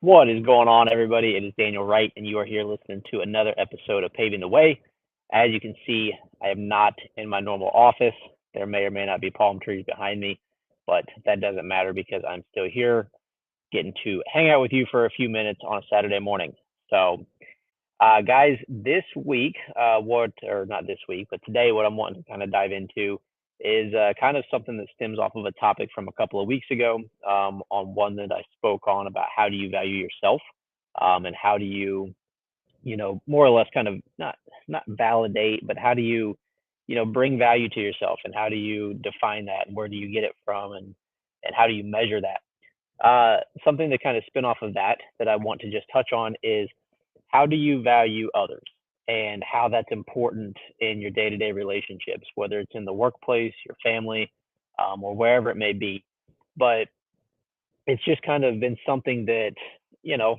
What is going on, everybody? It is Daniel Wright, and you are here listening to another episode of Paving the Way. As you can see, I am not in my normal office. There may or may not be palm trees behind me, but that doesn't matter because I'm still here getting to hang out with you for a few minutes on a Saturday morning. So, guys, this week, or not this week, but today, what I'm wanting to kind of dive into is kind of something that stems off of a topic from a couple of weeks ago, on one that I spoke on about how do you value yourself, and how do you, more or less kind of not validate, but how do you, bring value to yourself, and how do you define that, and where do you get it from, and how do you measure that? Something to kind of spin off of that I want to just touch on is how do you value others and how that's important in your day-to-day relationships, whether it's in the workplace, your family, or wherever it may be. But it's just kind of been something that,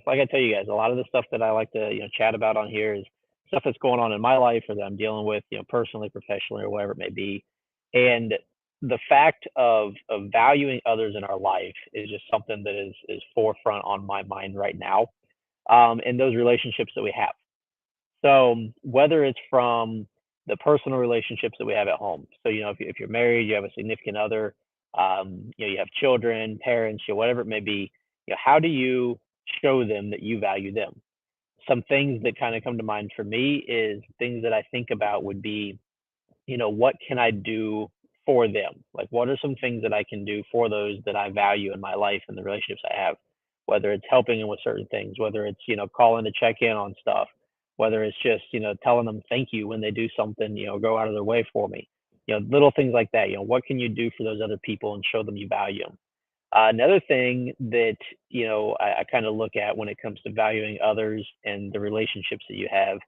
like I tell you guys, a lot of the stuff that I like to, chat about on here is stuff that's going on in my life or that I'm dealing with, personally, professionally, or whatever it may be. And the fact of valuing others in our life is just something that is forefront on my mind right now, in those relationships that we have. So whether it's from the personal relationships that we have at home, so if you're married, you have a significant other, you have children, parents, whatever it may be, how do you show them that you value them? Some things that kind of come to mind for me is things that I think about would be, what can I do for them? Like, what are some things that I can do for those that I value in my life and the relationships I have? Whether it's helping them with certain things, whether it's, calling to check in on stuff, whether it's just, telling them thank you when they do something, go out of their way for me. Little things like that. What can you do for those other people and show them you value them? Another thing that, I kind of look at when it comes to valuing others and the relationships that you have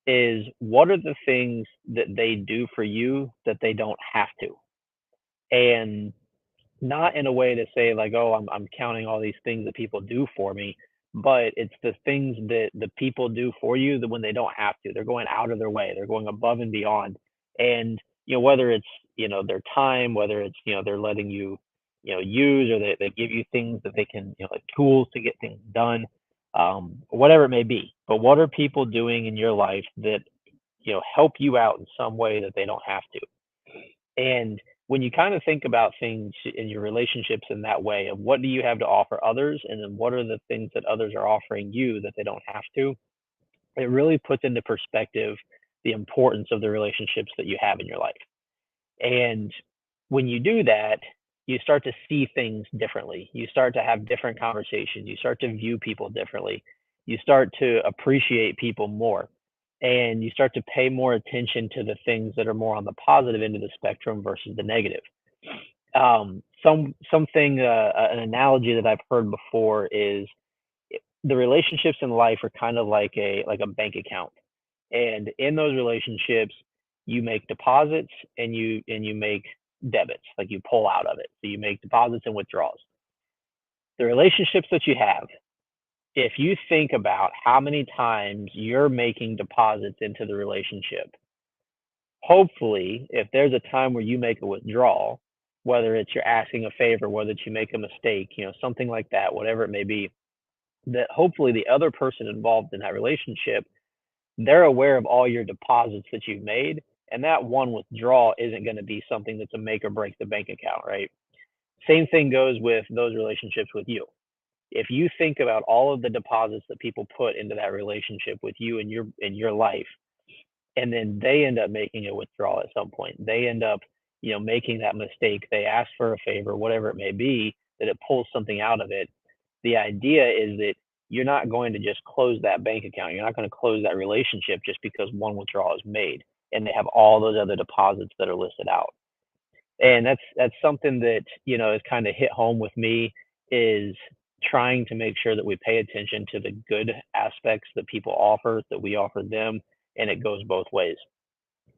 is what are the things that they do for you that they don't have to? And not in a way to say like, oh, I'm counting all these things that people do for me, but it's the things that the people do for you that when they don't have to, they're going out of their way, they're going above and beyond. And whether it's their time, whether it's they're letting you use, or they give you things that they can like tools to get things done, whatever it may be. But what are people doing in your life that help you out in some way that they don't have to? And when you kind of think about things in your relationships in that way of what do you have to offer others, and then what are the things that others are offering you that they don't have to, it really puts into perspective the importance of the relationships that you have in your life. And when you do that, you start to see things differently. You start to have different conversations. You start to view people differently. You start to appreciate people more. And you start to pay more attention to the things that are more on the positive end of the spectrum versus the negative. Something an analogy that I've heard before is the relationships in life are kind of like a bank account, and in those relationships you make deposits and you make debits, like you pull out of it, so you make deposits and withdrawals. The relationships that you have, if you think about how many times you're making deposits into the relationship, hopefully if there's a time where you make a withdrawal, whether it's you're asking a favor, whether it's you make a mistake, something like that, whatever it may be, that hopefully the other person involved in that relationship, they're aware of all your deposits that you've made, and that one withdrawal isn't going to be something that's a make or break the bank account, right? Same thing goes with those relationships with you. If you think about all of the deposits that people put into that relationship with you in your life, and then they end up making a withdrawal at some point, they end up making that mistake, they ask for a favor, whatever it may be, that it pulls something out of it. The idea is that you're not going to just close that bank account. You're not going to close that relationship just because one withdrawal is made and they have all those other deposits that are listed out. And that's something that has kind of hit home with me, is trying to make sure that we pay attention to the good aspects that people offer, that we offer them, and it goes both ways.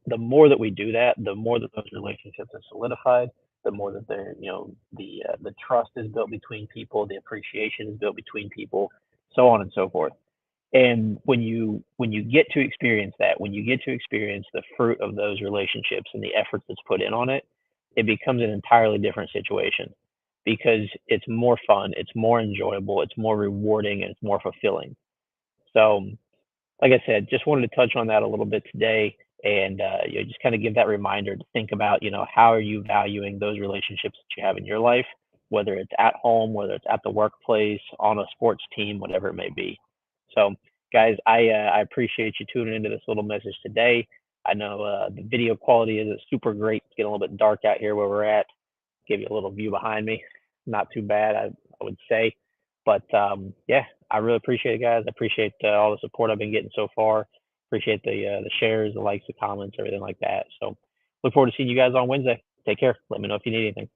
The more that we do that, the more that those relationships are solidified, the more that they're, the trust is built between people, the appreciation is built between people, so on and so forth. And when you get to experience that, when you get to experience the fruit of those relationships and the effort that's put in on it, it becomes an entirely different situation. because it's more fun, it's more enjoyable, it's more rewarding, and it's more fulfilling. So, like I said, just wanted to touch on that a little bit today, and just kind of give that reminder to think about, how are you valuing those relationships that you have in your life, whether it's at home, whether it's at the workplace, on a sports team, whatever it may be. So, guys, I appreciate you tuning into this little message today. I know the video quality isn't super great. It's getting a little bit dark out here where we're at. Give you a little view behind me. Not too bad, I would say. But yeah, I really appreciate it, guys. I appreciate all the support I've been getting so far. Appreciate the shares, the likes, the comments, everything like that. So look forward to seeing you guys on Wednesday. Take care. Let me know if you need anything.